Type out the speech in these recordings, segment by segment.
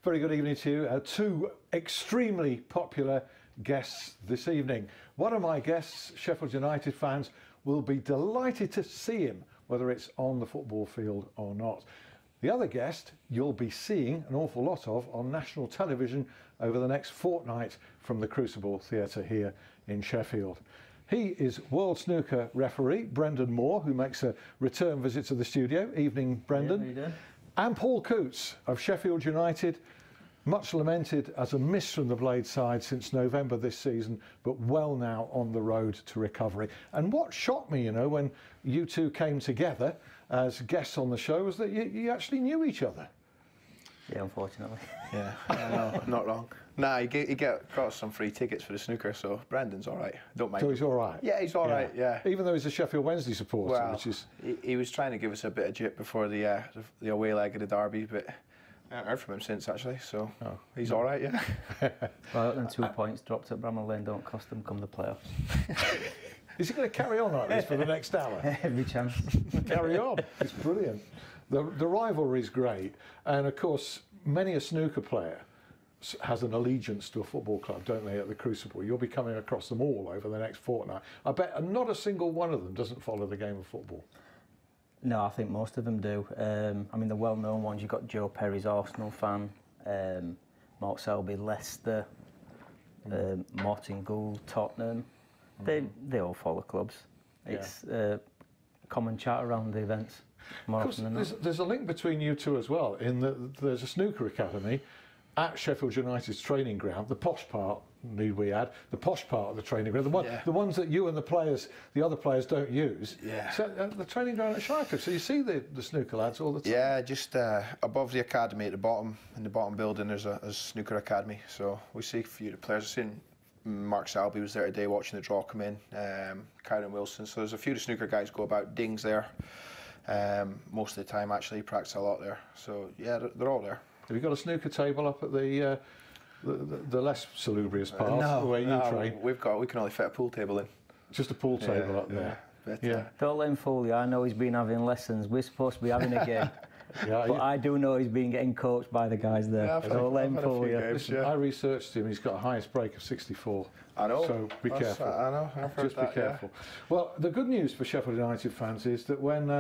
Very good evening to you. Two extremely popular guests this evening. One of my guests, Sheffield United fans, will be delighted to see him, whether it's on the football field or not. The other guest you'll be seeing an awful lot of on national television over the next fortnight from the Crucible Theatre here in Sheffield. He is World Snooker referee Brendan Moore, who makes a return visit to the studio. Evening, Brendan. Yeah, how you doing? And Paul Coutts of Sheffield United, much lamented as a miss from the Blade side since November this season, but well now on the road to recovery. And what shocked me, you know, when you two came together as guests on the show was that you actually knew each other. Yeah, unfortunately. Yeah, no, not wrong. Nah, he got some free tickets for the snooker, so Brendan's all right. Don't mind. So he's all right? Yeah, he's all right, yeah. Even though he's a Sheffield Wednesday supporter, well, which is... He was trying to give us a bit of jip before the away leg of the derby, but I haven't heard from him since, actually, so he's all right, yeah. Well, and 2 points dropped at Bramall Lane don't cost them come the playoffs. Is he going to carry on like this for the next hour? Every chance. Carry on. It's brilliant. The rivalry is great. And, of course, many a snooker player has an allegiance to a football club, don't they, at the Crucible? You'll be coming across them all over the next fortnight. I bet not a single one of them doesn't follow the game of football. No, I think most of them do. I mean, the well-known ones, you've got Joe Perry's Arsenal fan, Mark Selby, Leicester, Martin Gould, Tottenham. They all follow clubs. It's common chat around the events more often than not. There's a link between you two as well, in that there's a snooker academy at Sheffield United's training ground, the posh part, need we add, the posh part of the training ground, the ones that you and the other players don't use. Yeah. So the training ground at Sheffield. So you see the snooker lads all the time. Yeah, just above the academy at the bottom, in the bottom building, there's a snooker academy. So we see a few of the players. I've seen Mark Selby was there today watching the draw come in, Kyron Wilson. So there's a few of the snooker guys go about. Ding's there most of the time, actually. Practice a lot there. So yeah, they're all there. Have you got a snooker table up at the less salubrious part where you train? We can only fit a pool table in. Just a pool table up there. Don't let him fool you. I know he's been having lessons. We're supposed to be having a game. But I do know he's been getting coached by the guys there. Don't let him fool you. Listen, I researched him. He's got a highest break of 64. I know. So be careful. I know. I've heard Just be careful. Well, the good news for Sheffield United fans is that when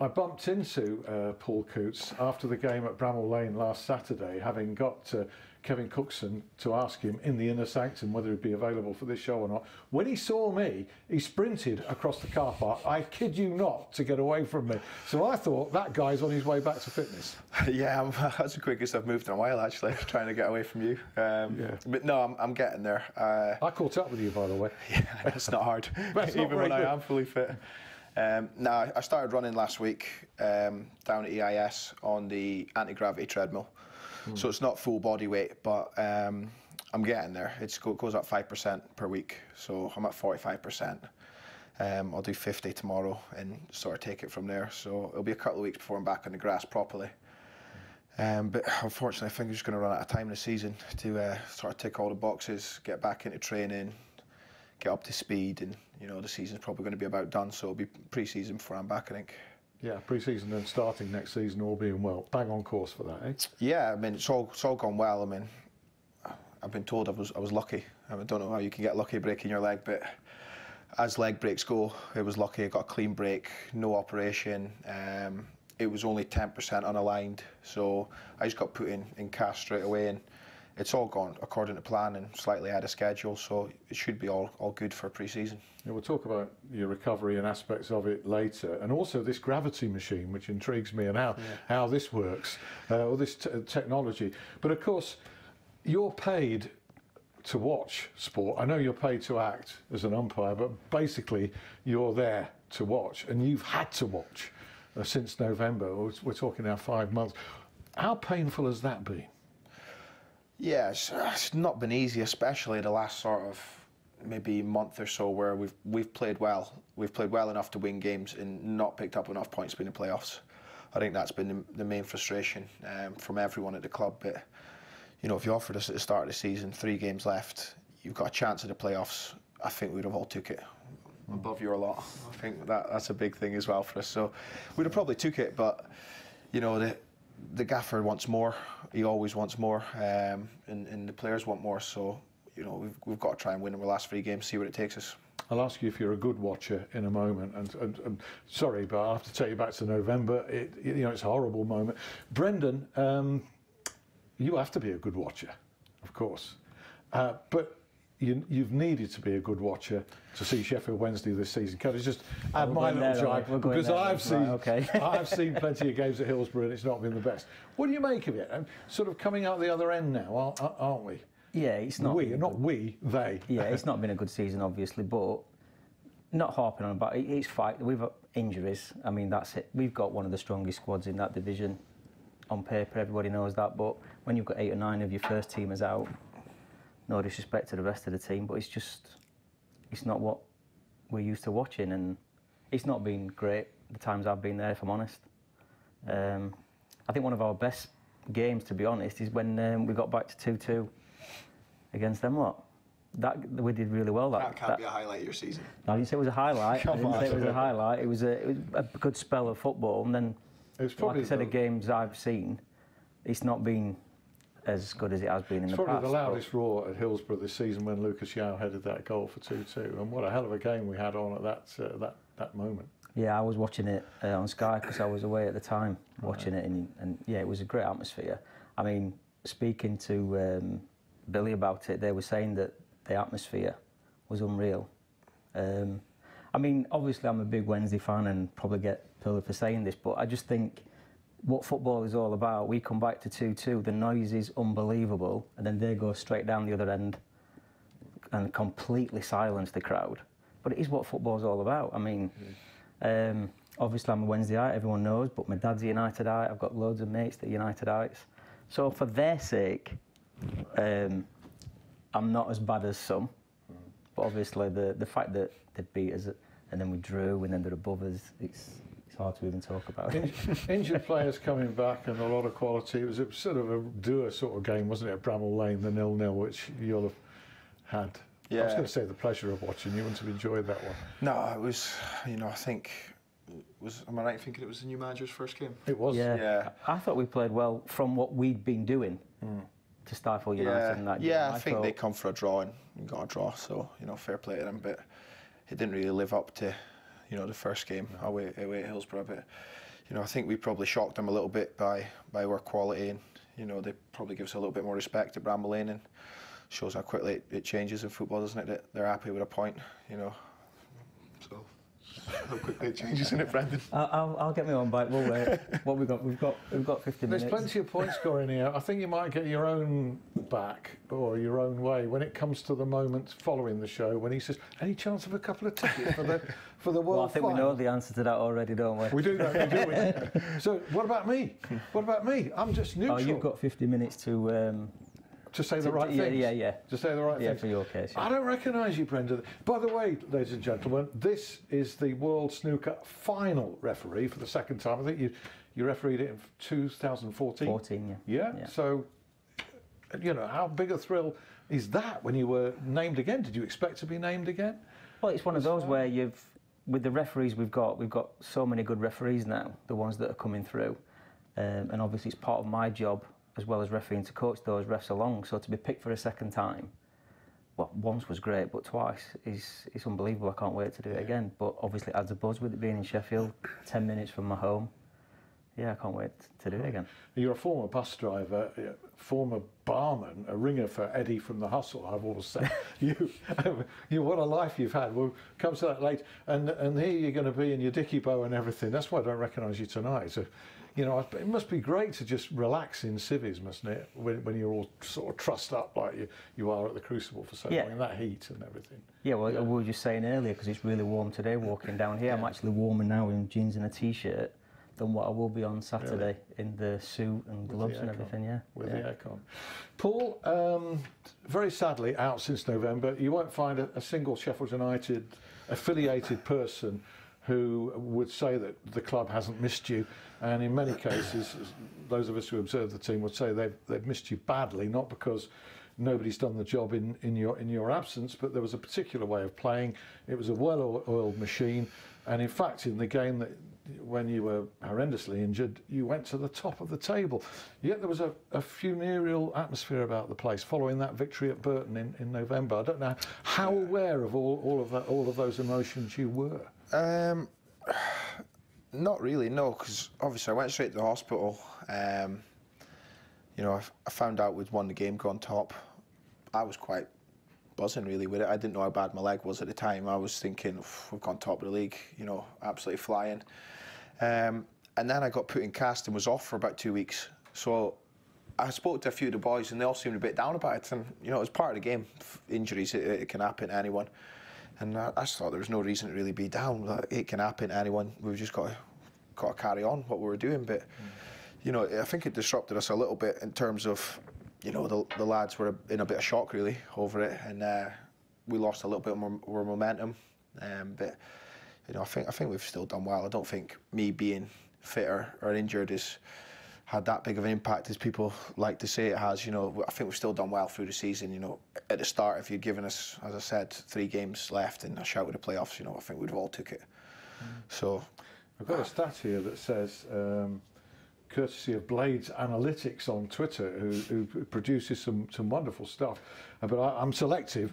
I bumped into Paul Coutts after the game at Bramall Lane last Saturday, having got Kevin Cookson to ask him in the inner sanctum whether he'd be available for this show or not. When he saw me, he sprinted across the car park, I kid you not, to get away from me. So I thought, that guy's on his way back to fitness. Yeah, that's the quickest I've moved in a while, actually, trying to get away from you. But no, I'm getting there. I caught up with you, by the way. Yeah, it's not hard, even when I am fully fit. Now, I started running last week down at EIS on the anti-gravity treadmill. So it's not full body weight, but I'm getting there. It goes up 5% per week, so I'm at 45%. I'll do 50 tomorrow and sort of take it from there. So it'll be a couple of weeks before I'm back on the grass properly. But unfortunately, I think I'm just going to run out of time in the season to sort of tick all the boxes, get back into training, get up to speed, and you know the season's probably going to be about done, so it'll be pre-season before I'm back, I think. Yeah, pre-season and starting next season, all being well. Bang on course for that, eh? Yeah, I mean it's all gone well. I mean, I've been told I was lucky. I don't know how you can get lucky breaking your leg, but as leg breaks go, it was lucky. I got a clean break, no operation. It was only 10% unaligned, so I just got put in cast straight away, and it's all gone according to plan and slightly ahead of schedule, so it should be all good for pre-season. Yeah, we'll talk about your recovery and aspects of it later, and also this gravity machine, which intrigues me, and how this works, all this technology. But of course, you're paid to watch sport. I know you're paid to act as an umpire, but basically you're there to watch, and you've had to watch since November. We're talking now 5 months. How painful has that been? Yeah, it's not been easy, especially the last sort of maybe month or so where we've played well. We've played well enough to win games and not picked up enough points to be in the playoffs. I think that's been the main frustration from everyone at the club. But you know, if you offered us at the start of the season 3 games left, you've got a chance at the playoffs, I think we'd have all took it. Above your lot. I think that's a big thing as well for us. So we'd have probably took it, but you know, the gaffer wants more. He always wants more, and the players want more. So, you know, we've got to try and win in our last 3 games, see where it takes us. I'll ask you if you're a good watcher in a moment, and sorry, but I have to take you back to November. You know, it's a horrible moment. Brendan, you have to be a good watcher, of course, but you've needed to be a good watcher to see Sheffield Wednesday this season. Can I just add my little jibe? Because I've seen plenty of games at Hillsborough and it's not been the best. What do you make of it? And sort of coming out the other end now, aren't we? Yeah, it's not. They. Yeah, it's not been a good season, obviously, but not harping on about it. It's fight. We've got injuries. I mean, that's it. We've got one of the strongest squads in that division. On paper, everybody knows that. But when you've got 8 or 9 of your first teamers out, no disrespect to the rest of the team, but it's not what we're used to watching, and it's not been great the times I've been there, if I'm honest. I think one of our best games, to be honest, is when we got back to 2-2 against them lot. That we did really well. That can't be a highlight of your season. I didn't say it was a highlight. I didn't say it was a highlight. It was a good spell of football, and then, like I said, the games I've seen, it's not been as good as it has been in the past. It's probably the loudest roar at Hillsborough this season when Lucas Yao headed that goal for 2-2, and what a hell of a game we had on at that moment. Yeah, I was watching it on Sky because I was away at the time watching it, and yeah, it was a great atmosphere. I mean, speaking to Billy about it, they were saying that the atmosphere was unreal. I mean, obviously I'm a big Wednesday fan and probably get pulled for saying this, but I just think what football is all about. We come back to 2-2, the noise is unbelievable, and then they go straight down the other end and completely silence the crowd. But it is what football's all about. I mean, obviously I'm a Wednesdayite, everyone knows, but my dad's a Unitedite. I've got loads of mates that are Unitedites. So for their sake, I'm not as bad as some. But obviously the fact that they beat us and then we drew and then they're above us, it's hard to even talk about. Injured players coming back and a lot of quality. It was a sort of a doer sort of game, wasn't it, at Bramall Lane, the 0-0, which you'll have had. Yeah. I was going to say the pleasure of watching. You wouldn't have enjoyed that one. No, it was, you know, I think, am I right in thinking it was the new manager's first game? It was. Yeah. I thought we played well from what we'd been doing to stifle United in that game. Yeah, I think they come for a draw and got a draw, so, you know, fair play to them, but it didn't really live up to, you know, the first game away at Hillsborough. But, you know, I think we probably shocked them a little bit by our quality, and, you know, they probably give us a little bit more respect at Bramall Lane, and shows how quickly it changes in football, doesn't it? That they're happy with a point, you know. So how quickly it changes, isn't it, Brendan? I'll get me on bike. We'll wait. What we've got 50 minutes. There's plenty of point scoring here. I think you might get your own back or your own way when it comes to the moment following the show when he says, "Any chance of a couple of tickets for the World Well, I think final?" we know the answer to that already, don't we? We do, don't we? So what about me? What about me? I'm just neutral. Oh, you've got 50 minutes to say the right things. Yeah. To say the right things. Yeah, for your case. Yeah. I don't recognise you, Brenda. By the way, ladies and gentlemen, this is the World Snooker final referee for the second time. I think you refereed it in 2014. 14, yeah. So, you know, how big a thrill is that when you were named again? Did you expect to be named again? Well, it's one of those where with the referees we've got so many good referees now, the ones that are coming through, and obviously it's part of my job as well as refereeing to coach those refs along. So to be picked for a second time, well, once was great, but twice is unbelievable. I can't wait to do it again. But obviously it adds a buzz with it being in Sheffield, 10 minutes from my home. Yeah, I can't wait to do it again. You're a former bus driver, former barman, a ringer for Eddie from The Hustle, I've always said. What a life you've had. We'll come to that later. And here you're going to be in your dicky bow and everything. That's why I don't recognise you tonight. So, you know, it must be great to just relax in civvies, mustn't it, when you're all sort of trussed up like you are at the Crucible for so long, in that heat and everything. Yeah, well, we were just saying earlier, because it's really warm today walking down here. I'm actually warmer now in jeans and a T-shirt than what I will be on Saturday in the suit and gloves and everything, With the aircon. Paul, very sadly out since November. You won't find a single Sheffield United affiliated person who would say that the club hasn't missed you, and in many cases, those of us who observe the team would say they've missed you badly, not because nobody's done the job in your absence, but there was a particular way of playing. It was a well-oiled machine, and in fact, in the game that when you were horrendously injured, you went to the top of the table. Yet there was a funereal atmosphere about the place following that victory at Burton in November. I don't know how aware of all of those emotions you were. Not really, no, because obviously I went straight to the hospital. You know, I found out we'd won the game, gone top. I was quite buzzing really with it. I didn't know how bad my leg was at the time. I was thinking, we've gone top of the league, you know, absolutely flying. And then I got put in cast and was off for about 2 weeks. So I spoke to a few of the boys and they all seemed a bit down about it. And, you know, it's part of the game. Injuries, it can happen to anyone. And I just thought there was no reason to really be down. It can happen to anyone. We've just got to carry on what we were doing. But, you know, I think it disrupted us a little bit in terms of, you know, the lads were in a bit of shock really over it, and we lost a little bit more momentum. But, you know, I think we've still done well. I don't think me being fitter or injured has had that big of an impact as people like to say it has. You know, I think we've still done well through the season. You know, at the start, if you'd given us, as I said, 3 games left and a shout at the playoffs, you know, I think we'd have all took it. So I've got a stat here that says, courtesy of Blades Analytics on Twitter, who produces some wonderful stuff, but I'm selective.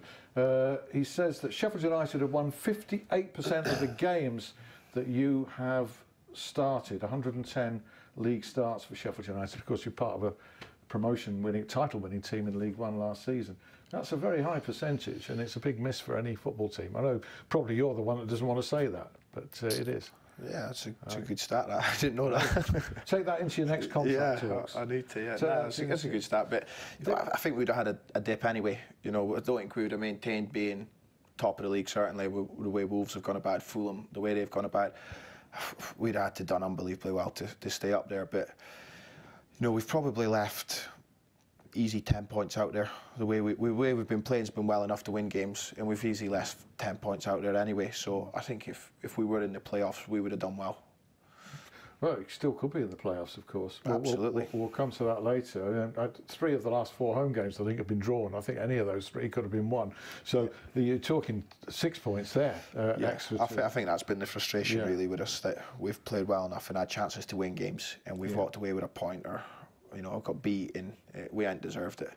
He says that Sheffield United have won 58% of the games that you have started, 110 league starts for Sheffield United. Of course, you're part of a title-winning team in League One last season. That's a very high percentage, and it's a big miss for any football team. I know probably you're the one that doesn't want to say that, but it is. Yeah, it's a good stat. I didn't know that. Take that into your next contract. Yeah, I need to. Yeah, no, it's a good stat. But I think we'd have had a dip anyway. You know, I don't think we would have maintained being top of the league. Certainly, the way Wolves have gone about, Fulham, the way they've gone about, we'd have had to done unbelievably well to stay up there. But you know, we've probably left easy 10 points out there. The way we've been playing has been well enough to win games, and we've easily left 10 points out there anyway. So I think if we were in the playoffs, we would have done well. Well, it still could be in the playoffs, of course. Absolutely. We'll come to that later. 3 of the last 4 home games, I think, have been drawn. I think any of those 3 could have been won. So you're talking 6 points there. Extra I think that's been the frustration really with us, that we've played well enough and had chances to win games, and we've walked away with a point, or you know, got beat, and we ain't deserved it.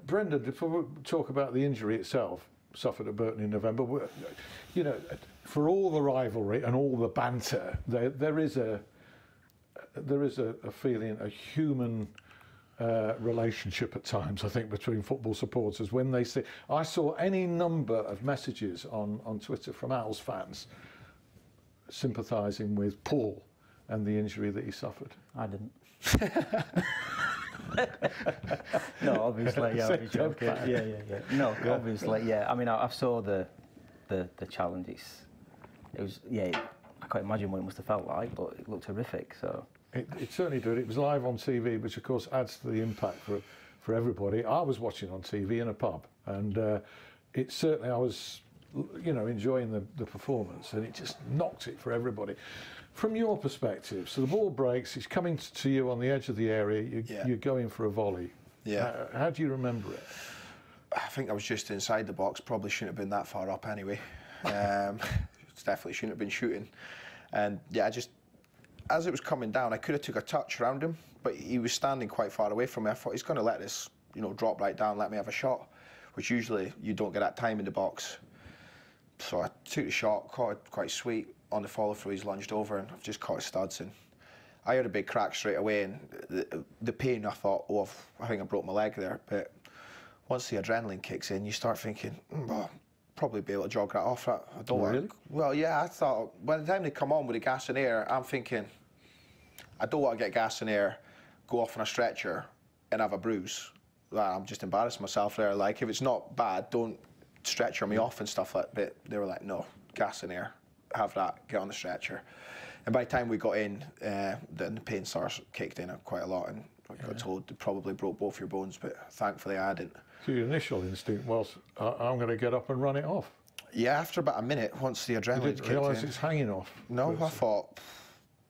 Brendan, before we talk about the injury itself, suffered at Burton in November, you know, for all the rivalry and all the banter, there is a feeling, a human relationship at times, I think, between football supporters when they see. I saw any number of messages on Twitter from Al's fans sympathising with Paul and the injury that he suffered. I didn't. No, obviously, yeah, I'm joking. Yeah. No, obviously, yeah. I mean, I saw the challenges. It was, I can't imagine what it must have felt like, but it looked horrific. So it certainly did. It was live on TV, which of course adds to the impact for everybody. I was watching on TV in a pub, and it certainly, I was, you know, enjoying the performance, and it just knocked it for everybody. From your perspective, so the ball breaks, it's coming to you on the edge of the area, you're going for a volley. Yeah. How do you remember it? I think I was just inside the box, probably shouldn't have been that far up anyway. Definitely shouldn't have been shooting. And yeah, as it was coming down, I could have took a touch around him, but he was standing quite far away from me. I thought, he's going to let this, you know, drop right down, let me have a shot, which usually you don't get that time in the box. So I took the shot, caught it quite sweet. On the follow through, he's lunged over, and I've just caught his studs, and I heard a big crack straight away, and the pain, I thought, I think I broke my leg there. But once the adrenaline kicks in, you start thinking, well, probably be able to jog that off. I don't really? Well, yeah, I thought, by the time they come on with the gas and air, I'm thinking, I don't want to get gas and air, go off on a stretcher and have a bruise. I'm just embarrassing myself there. Like, if it's not bad, don't stretcher me off and stuff like that. But they were like, no, gas and air. Have that, get on the stretcher. And by the time we got in, then the pain kicked in quite a lot, and I got told it probably broke both your bones, but thankfully I didn't. So your initial instinct was, I'm going to get up and run it off? Yeah, after about a minute, once the adrenaline kicked in. You didn't realise it's hanging off? No, I thought,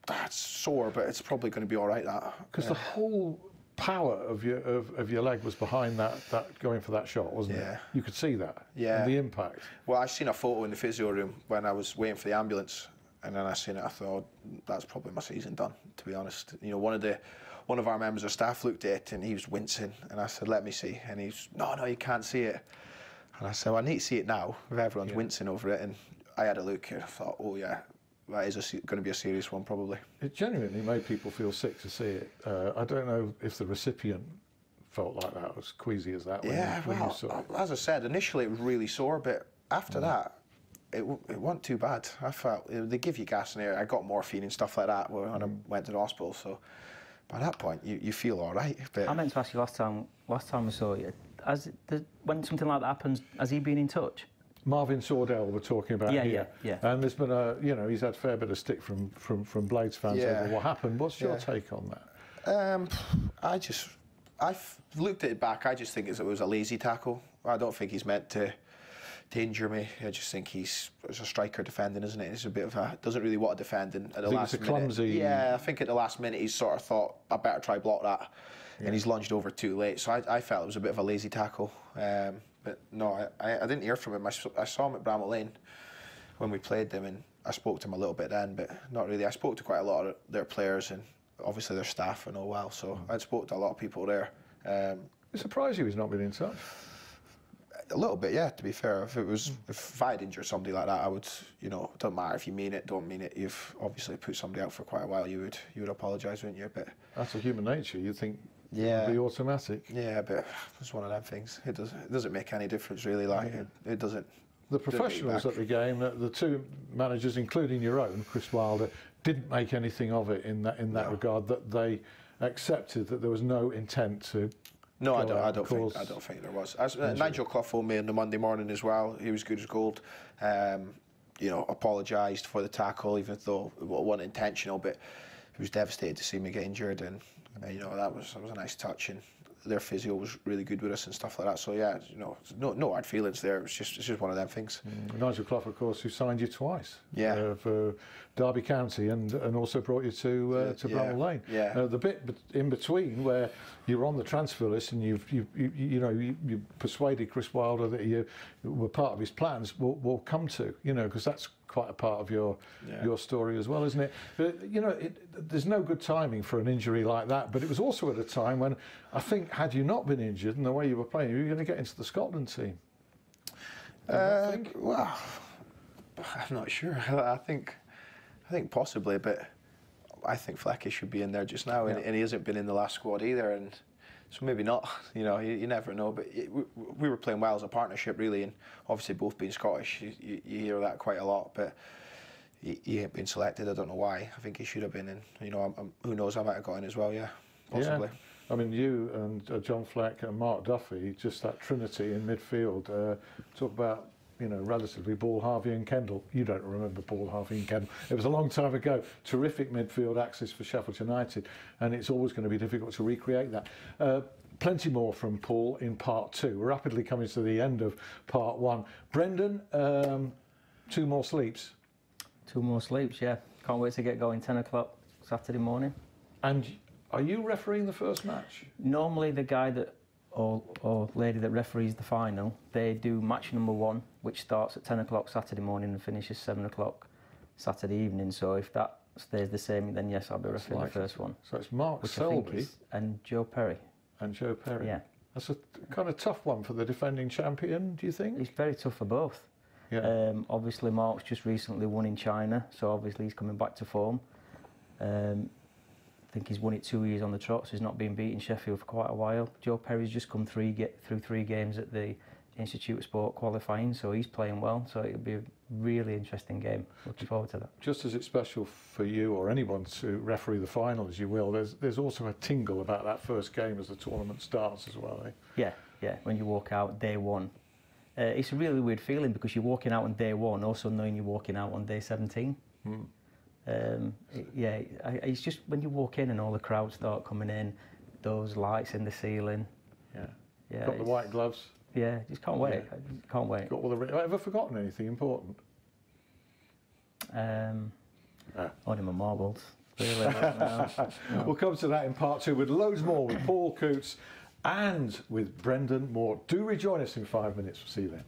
that's sore, but it's probably going to be all right, that. Because the whole power of your leg was behind that going for that shot, wasn't it? You could see that. Yeah. And the impact. Well, I seen a photo in the physio room when I was waiting for the ambulance, And then I seen it, I thought, that's probably my season done, to be honest. You know, one of our members of staff looked at it and he was wincing, and I said, let me see. And he's, no, you can't see it. And I said, well, I need to see it now, if everyone's wincing over it. And I had a look and I thought, oh yeah, that is going to be a serious one, probably. It genuinely made people feel sick to see it. I don't know if the recipient felt like that, as queasy as that. Yeah, when you saw it. As I said, initially it was really sore, but after that, it wasn't too bad. I felt, they give you gas in there. I got morphine and stuff like that when I went to the hospital, so by that point you feel all right. But I meant to ask you last time we saw you, when something like that happens, has he been in touch? Marvin Sordell we're talking about here. Yeah. And there's been he's had a fair bit of stick from Blades fans over what happened. What's your take on that? I looked at it back. I just think it was a lazy tackle. I don't think he's meant to injure me. I just think he's a striker defending, isn't it? He's a bit of a, doesn't really want to defend at the last minute. Clumsy. Yeah, I think at the last minute he's sort of thought, I better try block that, and he's lunged over too late. So I felt it was a bit of a lazy tackle. But no, I didn't hear from him. I saw him at Bramall Lane when we played them, and I spoke to him a little bit then, but not really. I spoke to quite a lot of their players and obviously their staff and all well, so I'd spoke to a lot of people there. It surprised you he's not been in touch? A little bit, yeah, to be fair. If I'd injured somebody like that, I would, it doesn't matter if you mean it, don't mean it. You've obviously put somebody out for quite a while, you would apologise, wouldn't you? But that's a human nature, you'd think. Yeah, it'd be automatic. Yeah, but it's one of them things. It doesn't make any difference really. Like it doesn't. The professionals at the game, the two managers, including your own, Chris Wilder, didn't make anything of it in that regard. That they accepted that there was no intent to. No, I don't think there was. Nigel Clough phoned me on the Monday morning as well. He was good as gold. Apologised for the tackle, even though it wasn't intentional. But he was devastated to see me get injured, and that was a nice touch. And their physio was really good with us and stuff like that. So yeah, no hard feelings there. It's just one of them things. Nigel Clough, of course, who signed you twice. Yeah. For Derby County and also brought you to Bramall Lane. Yeah. The bit in between where you were on the transfer list and you persuaded Chris Wilder that you were part of his plans. We'll come to because that's quite a part of your story as well, isn't it? But, there's no good timing for an injury like that. But it was also at a time when I think had you not been injured and the way you were playing, you were going to get into the Scotland team. Well, I'm not sure. I think possibly, but I think Flecky should be in there just now, and he hasn't been in the last squad either, and so maybe not. You never know. But we were playing well as a partnership, really, and obviously both being Scottish, you hear that quite a lot. But he ain't been selected. I don't know why. I think he should have been, and who knows? I might have got in as well. Yeah, possibly. Yeah. I mean, you and John Fleck and Mark Duffy, just that trinity in midfield. Talk about. Relatively Paul Harvey and Kendall. You don't remember Paul Harvey and Kendall. It was a long time ago. Terrific midfield axis for Sheffield United, and it's always going to be difficult to recreate that. Plenty more from Paul in part two. We're rapidly coming to the end of part one. Brendan, 2 more sleeps. 2 more sleeps, yeah. Can't wait to get going. 10 o'clock Saturday morning. And are you refereeing the first match? Normally the guy that or lady that referees the final, they do match number 1, which starts at 10 o'clock Saturday morning and finishes 7 o'clock Saturday evening. So if that stays the same, then yes, I'll be refereeing the first one. So it's Mark Selby and Joe Perry. And Joe Perry. Yeah. That's a kind of tough one for the defending champion, do you think? It's very tough for both. Yeah. Obviously, Mark's just recently won in China, so obviously he's coming back to form. I think he's won it 2 years on the trot, so he's not been beaten Sheffield for quite a while. Joe Perry's just come through 3 games at the Institute of Sport qualifying, so he's playing well. So it'll be a really interesting game. Looking forward to that. Just as it's special for you or anyone to referee the final, as you will, there's also a tingle about that first game as the tournament starts as well, eh? Yeah. When you walk out day 1. It's a really weird feeling because you're walking out on day 1, also knowing you're walking out on day 17. It's just when you walk in and all the crowds start coming in, those lights in the ceiling. Yeah. Got the white gloves. Yeah, just can't wait. Can't wait. Got all the. Have I ever forgotten anything important? Only my marbles. Really. No. We'll come to that in part 2 with loads more with Paul Coutts and with Brendan Moore. Do rejoin us in 5 minutes. We'll see you then.